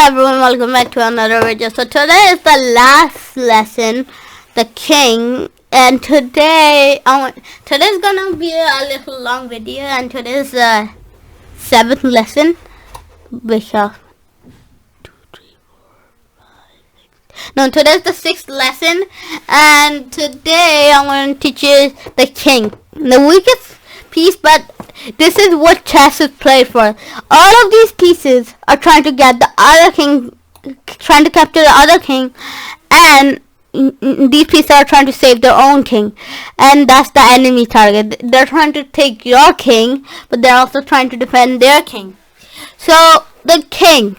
everyone, welcome back to another video. So today is the last lesson, the king, and today's gonna be a little long video, and today's the 7th lesson. Bishop. No, today's the 6th lesson, and today I'm going to teach you the king, the weakest piece, but this is what chess is played for. All of these pieces are trying to get the other king, trying to capture the other king, and these pieces are trying to save their own king, and that's the enemy target. They're trying to take your king, but they're also trying to defend their king. So the king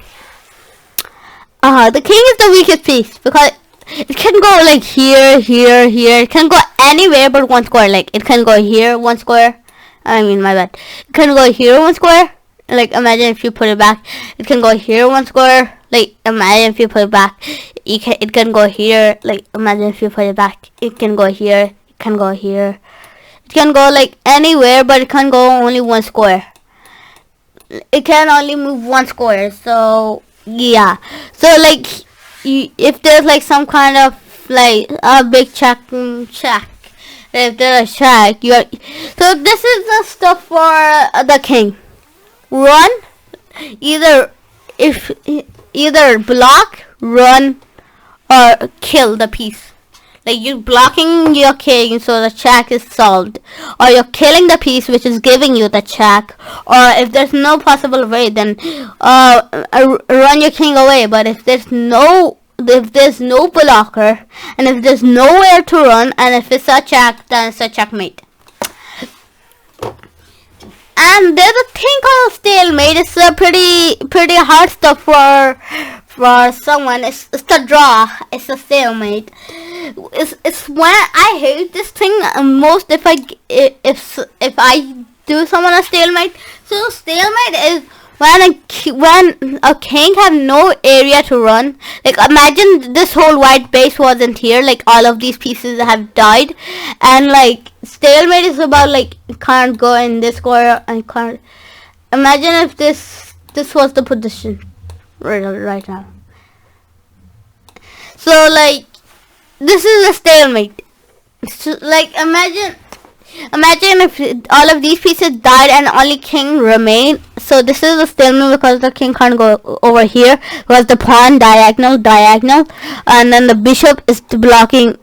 is the weakest piece because it can go like here, here, here. It can go anywhere but one square. Like it can go here, one square. My bad. It can go here, one square. Like imagine if you put it back. It can go here, one square. Like imagine if you put it back. It can go here. Like imagine if you put it back. It can go here. It can go here. It can go like anywhere, but it can go only one square. It can only move one square. So yeah. So like if there's like some kind of like a big check. If there's a check, so this is the stuff for the king. Run, either block, run, or kill the piece. Like you're blocking your king, so the check is solved, or you're killing the piece which is giving you the check. Or if there's no possible way, then run your king away. But if there's no blocker, and if there's nowhere to run, and if it's a check, then it's a checkmate. And there's a thing called stalemate. It's a pretty hard stuff for someone. It's the draw. It's a stalemate. It's when I hate this thing most if I do someone a stalemate. So stalemate is when a king have no area to run. Like imagine this whole white base wasn't here, like all of these pieces have died, and like stalemate is about like you can't go in this square and can't. Imagine if this was the position right now. So like this is a stalemate. So, like imagine if all of these pieces died and only king remained. So this is a stalemate because the king can't go over here because the pawn diagonal, and then the bishop is blocking,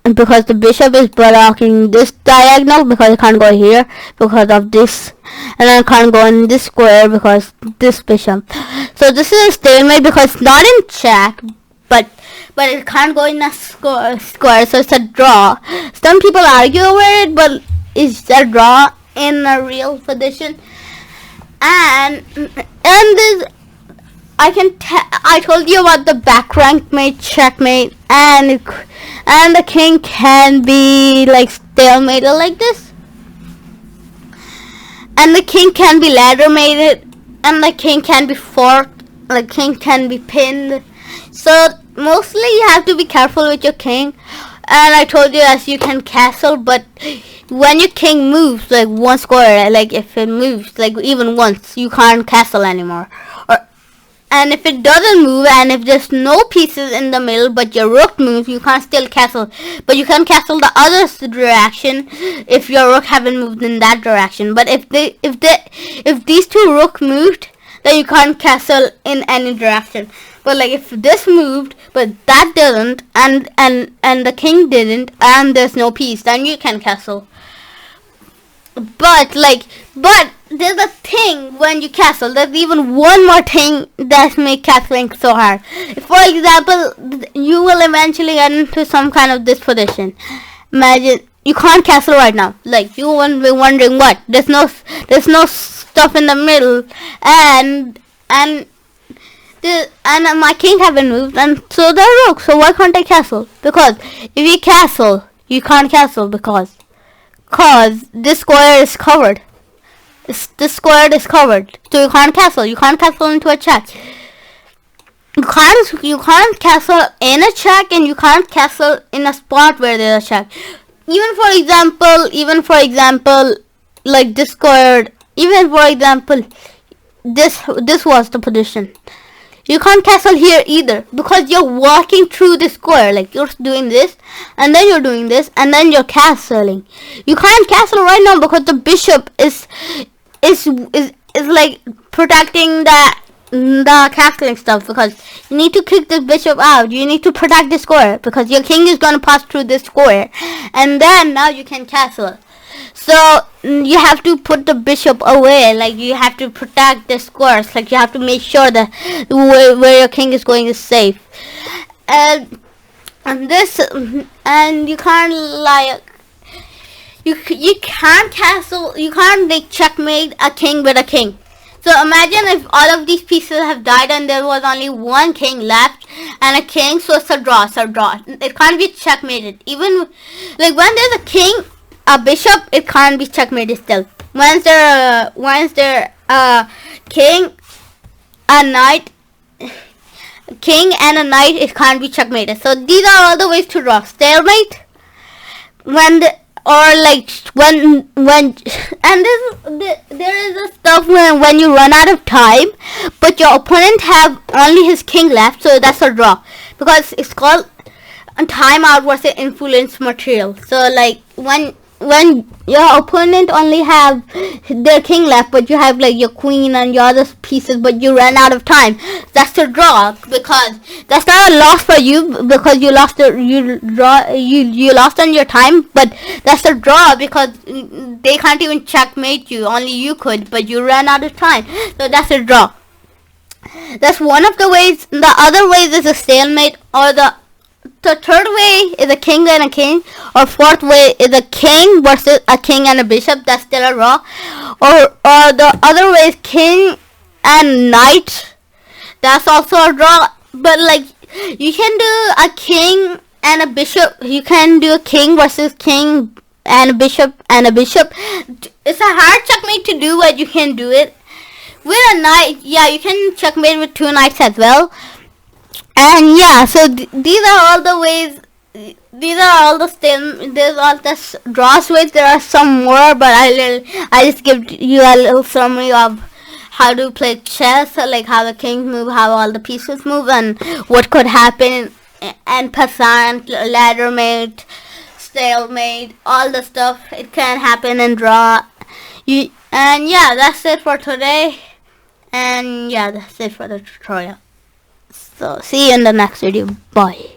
because the bishop is blocking this diagonal because it can't go here because of this, and then it can't go in this square because this bishop. So this is a stalemate because it's not in check, but it can't go in a square, so it's a draw. Some people argue over it, but it's a draw in a real position. And this, I told you about the back rank mate, checkmate, and the king can be like stalemated like this, and the king can be ladder mated, and the king can be forked, the king can be pinned. So mostly you have to be careful with your king. And I told you as you can castle, but when your king moves like one square, like if it moves like even once, you can't castle anymore. And if it doesn't move, and if there's no pieces in the middle, but your rook moves, you can't still castle. But you can castle the other direction if your rook haven't moved in that direction. But if these two rook moved, then you can't castle in any direction. But like if this moved, but that didn't, and the king didn't, and there's no piece, then you can castle. But there's a thing when you castle. There's even one more thing that makes castling so hard. For example, you will eventually get into some kind of this position. Imagine you can't castle right now. Like you won't be wondering what. There's no stuff in the middle, and my king haven't moved, and so they're rook. So why can't I castle? Because if you castle, you can't castle because this square is covered. This square is covered, so you can't castle. You can't castle into a check. You can't castle in a check, and you can't castle in a spot where there's a check. Even for example, like this square. Even for example, this was the position. You can't castle here either because you're walking through the square. Like you're doing this, and then you're doing this, and then you're castling. You can't castle right now because the bishop is like protecting the castling stuff, because you need to kick the bishop out. You need to protect the square because your king is gonna pass through this square, and then now you can castle. So you have to put the bishop away. Like you have to protect the squares. Like you have to make sure that where your king is going is safe. And this, and you can't like you can't castle. You can't like checkmate a king with a king. So imagine if all of these pieces have died and there was only one king left and a king. So it's a draw. It's a draw. It can't be checkmated. Even like when there's a king, a bishop, it can't be checkmated still. Once there a king, a knight, king and a knight, it can't be checkmated. So these are all the ways to draw. Stalemate, when there is a stuff when you run out of time, but your opponent have only his king left, so that's a draw because it's called timeout versus influence material. So like when your opponent only have their king left, but you have like your queen and your other pieces, but you ran out of time, that's a draw, because that's not a loss for you because you lost you lost on your time, but that's a draw because they can't even checkmate you. Only you could, but you ran out of time, so that's a draw. That's one of the ways. The other ways is a stalemate, or the third way is a king and a king, or fourth way is a king versus a king and a bishop. That's still a draw. Or the other way is king and knight. That's also a draw. But like you can do a king and a bishop. You can do a king versus king and a bishop and a bishop. It's a hard checkmate to do, but you can do it. With a knight, yeah, you can checkmate with two knights as well. And yeah, so these are all the ways. These are all the there's all the draws ways. There are some more, but I just give you a little summary of how to play chess, like how the kings move, how all the pieces move, and what could happen, and passant, ladder mate, stalemate, all the stuff. It can happen in draw. And yeah, that's it for today. And yeah, that's it for the tutorial. So see you in the next video. Bye.